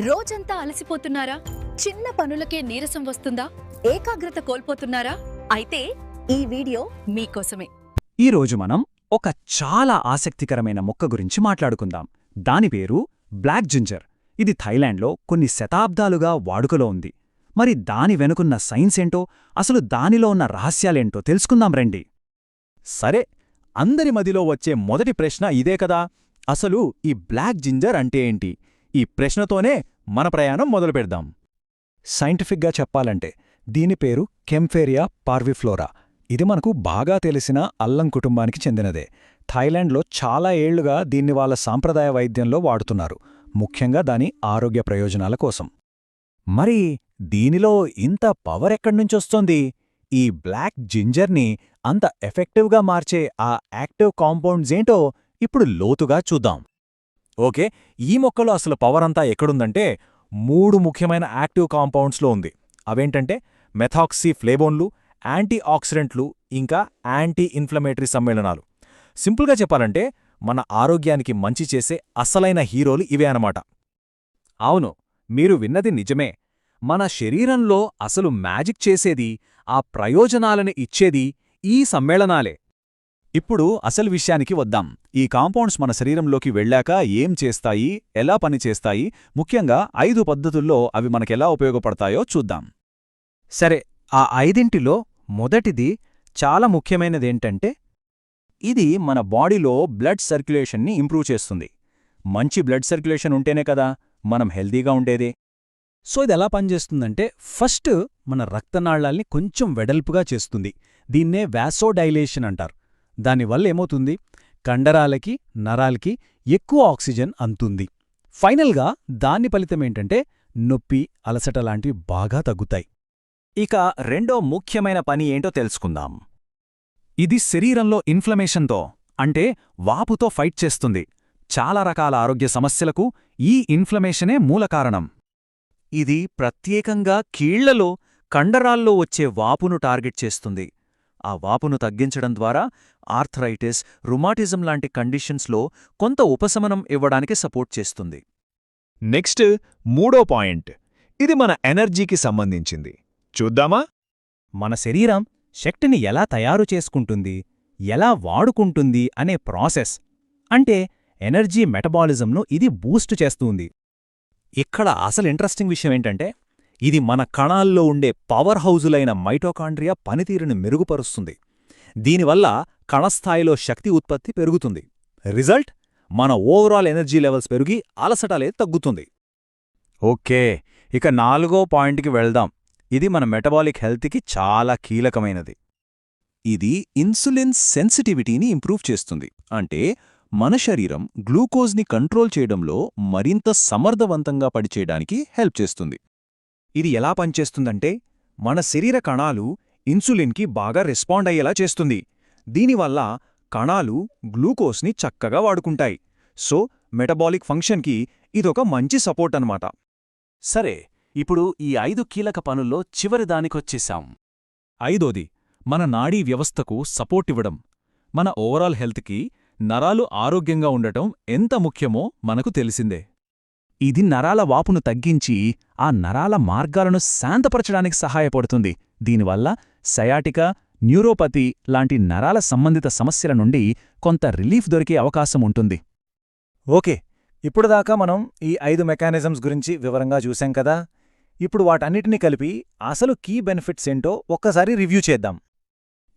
రోజంతా అలసిపోతున్నారా? చిన్న పనులకే నీరసం వస్తుందా? ఏకాగ్రత కోల్పోతున్నారా? అయితే ఈ వీడియో మీకోసమే. ఈరోజు మనం ఒక చాలా ఆసక్తికరమైన మొక్క గురించి మాట్లాడుకుందాం. దాని పేరు బ్లాక్ జింజర్. ఇది థాయిలాండ్లో కొన్ని శతాబ్దాలుగా వాడుకలో ఉంది. మరి దాని వెనుకున్న సైన్స్ ఏంటో, అసలు దానిలో ఉన్న రహస్యాలేంటో తెలుసుకుందాం రండి. సరే, అందరి మదిలో వచ్చే మొదటి ప్రశ్న ఇదే కదా, అసలు ఈ బ్లాక్ జింజర్ అంటే ఏంటి? ఈ ప్రశ్నతోనే మన ప్రయాణం మొదలుపెడదాం. సైంటిఫిక్గా చెప్పాలంటే దీని పేరు కెంఫేరియా పార్విఫ్లోరా. ఇది మనకు బాగా తెలిసిన అల్లం కుటుంబానికి చెందినదే. థాయిలాండ్లో చాలా ఏళ్లుగా దీన్ని వాళ్ళ సాంప్రదాయ వైద్యంలో వాడుతున్నారు, ముఖ్యంగా దాని ఆరోగ్య ప్రయోజనాల కోసం. మరి దీనిలో ఇంత పవర్ ఎక్కడ్నుంచొస్తోంది? ఈ బ్లాక్ జింజర్ని అంత ఎఫెక్టివ్గా మార్చే ఆ యాక్టివ్ కాంపౌండ్స్ ఏంటో ఇప్పుడు లోతుగా చూద్దాం. ఓకే, ఈ మొక్కలో అసలు పవర్ అంతా ఎక్కడుందంటే 3 ముఖ్యమైన యాక్టివ్ కాంపౌండ్స్లో ఉంది. అవేంటంటే మెథాక్సీ ఫ్లేవోన్లు, యాంటీ ఆక్సిడెంట్లు, ఇంకా యాంటీ ఇన్ఫ్లమేటరీ సమ్మేళనాలు. సింపుల్గా చెప్పాలంటే మన ఆరోగ్యానికి మంచి చేసే అసలైన హీరోలు ఇవే అనమాట. అవును, మీరు విన్నది నిజమే. మన శరీరంలో అసలు మ్యాజిక్ చేసేది, ఆ ప్రయోజనాలను ఇచ్చేది ఈ సమ్మేళనాలే. ఇప్పుడు అసలు విషయానికి వద్దాం. ఈ కాంపౌండ్స్ మన శరీరంలోకి వెళ్ళాక ఏం చేస్తాయి, ఎలా పనిచేస్తాయి, ముఖ్యంగా 5 పద్ధతుల్లో అవి మనకెలా ఉపయోగపడతాయో చూద్దాం. సరే, ఆ 5లో మొదటిది చాలా ముఖ్యమైనదేంటంటే, ఇది మన బాడీలో బ్లడ్ సర్క్యులేషన్ని ఇంప్రూవ్ చేస్తుంది. మంచి బ్లడ్ సర్క్యులేషన్ ఉంటేనే కదా మనం హెల్తీగా ఉండేదే. సో ఇది ఎలా పనిచేస్తుందంటే, ఫస్ట్ మన రక్తనాళాల్ని కొంచెం వెడల్పుగా చేస్తుంది. దీన్నే వాసోడైలేషన్ అంటారు. దానివల్ల ఏమవుతుంది, కండరాలకి, నరాలకి ఎక్కువ ఆక్సిజన్ అందుతుంది. ఫైనల్గా దాని ఫలితమేంటంటే నొప్పి, అలసట లాంటివి బాగా తగ్గుతాయి. ఇక రెండో ముఖ్యమైన పని ఏంటో తెలుసుకుందాం. ఇది శరీరంలో ఇన్ఫ్లమేషన్తో, అంటే వాపుతో ఫైట్ చేస్తుంది. చాలా రకాల ఆరోగ్య సమస్యలకు ఈ ఇన్ఫ్లమేషనే మూల కారణం. ఇది ప్రత్యేకంగా కీళ్లలో, కండరాల్లో వచ్చే వాపును టార్గెట్ చేస్తుంది. ఆ వాపును తగ్గించడం ద్వారా ఆర్థరైటిస్, రుమాటిజం లాంటి కండిషన్స్లో కొంత ఉపశమనం ఇవ్వడానికి సపోర్ట్ చేస్తుంది. నెక్స్ట్ మూడో పాయింట్, ఇది మన ఎనర్జీకి సంబంధించింది. చూద్దామా? మన శరీరం శక్తిని ఎలా తయారు చేసుకుంటుంది, ఎలా వాడుకుంటుంది అనే ప్రాసెస్, అంటే ఎనర్జీ మెటబాలిజంను ఇది బూస్ట్ చేస్తుంది. ఇక్కడ అసలు ఇంట్రెస్టింగ్ విషయమేంటంటే, ఇది మన కణాల్లో ఉండే పవర్ హౌజులైన మైటోకాండ్రియా పనితీరుని మెరుగుపరుస్తుంది. దీనివల్ల కణస్థాయిలో శక్తి ఉత్పత్తి పెరుగుతుంది. రిజల్ట్, మన ఓవరాల్ ఎనర్జీ లెవెల్స్ పెరిగి అలసటలే తగ్గుతుంది. ఓకే, ఇక 4వ పాయింట్కి వెళ్దాం. ఇది మన మెటబాలిక్ హెల్త్కి చాలా కీలకమైనది. ఇది ఇన్సులిన్ సెన్సిటివిటీని ఇంప్రూవ్ చేస్తుంది. అంటే మన శరీరం గ్లూకోజ్ని కంట్రోల్ చేయడంలో మరింత సమర్థవంతంగా పనిచేయడానికి హెల్ప్ చేస్తుంది. ఇది ఎలా పనిచేస్తుందంటే, మన శరీర కణాలు ఇన్సులిన్కి బాగా రెస్పాండ్ అయ్యేలా చేస్తుంది. దీనివల్ల కణాలు గ్లూకోజ్ని చక్కగా వాడుకుంటాయి. సో మెటబాలిక్ ఫంక్షన్కి ఇదొక మంచి సపోర్ట్ అన్నమాట. సరే, ఇప్పుడు ఈ 5 కీలక పనుల్లో చివరి దానికొచ్చేశాం. 5వది, మన నాడీ వ్యవస్థకు సపోర్ట్ ఇవ్వడం. మన ఓవరాల్ హెల్త్కి నరాలు ఆరోగ్యంగా ఉండటం ఎంత ముఖ్యమో మనకు తెలిసిందే. ఇది నరాల వాపును తగ్గించి ఆ నరాల మార్గాలను శాంతపరచడానికి సహాయపడుతుంది. దీనివల్ల సయాటికా, న్యూరోపతి లాంటి నరాల సంబంధిత సమస్యల నుండి కొంత రిలీఫ్ దొరికే అవకాశం ఉంటుంది. ఓకే, ఇప్పుడు దాకా మనం ఈ 5 మెకానిజమ్స్ గురించి వివరంగా చూశాం కదా. ఇప్పుడు వాటన్నిటినీ కలిపి అసలు కీ బెనిఫిట్స్ ఏంటో ఒక్కసారి రివ్యూ చేద్దాం.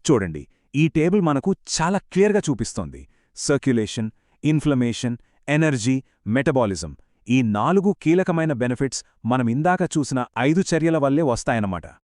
చూడండి, ఈ టేబుల్ మనకు చాలా క్లియర్గా చూపిస్తోంది. సర్క్యులేషన్, ఇన్ఫ్లమేషన్, ఎనర్జీ, మెటబాలిజం, ఈ 4 కీలకమైన బెనిఫిట్స్ మనం ఇందాక చూసిన 5 చర్యల వల్లే వస్తాయన్నమాట.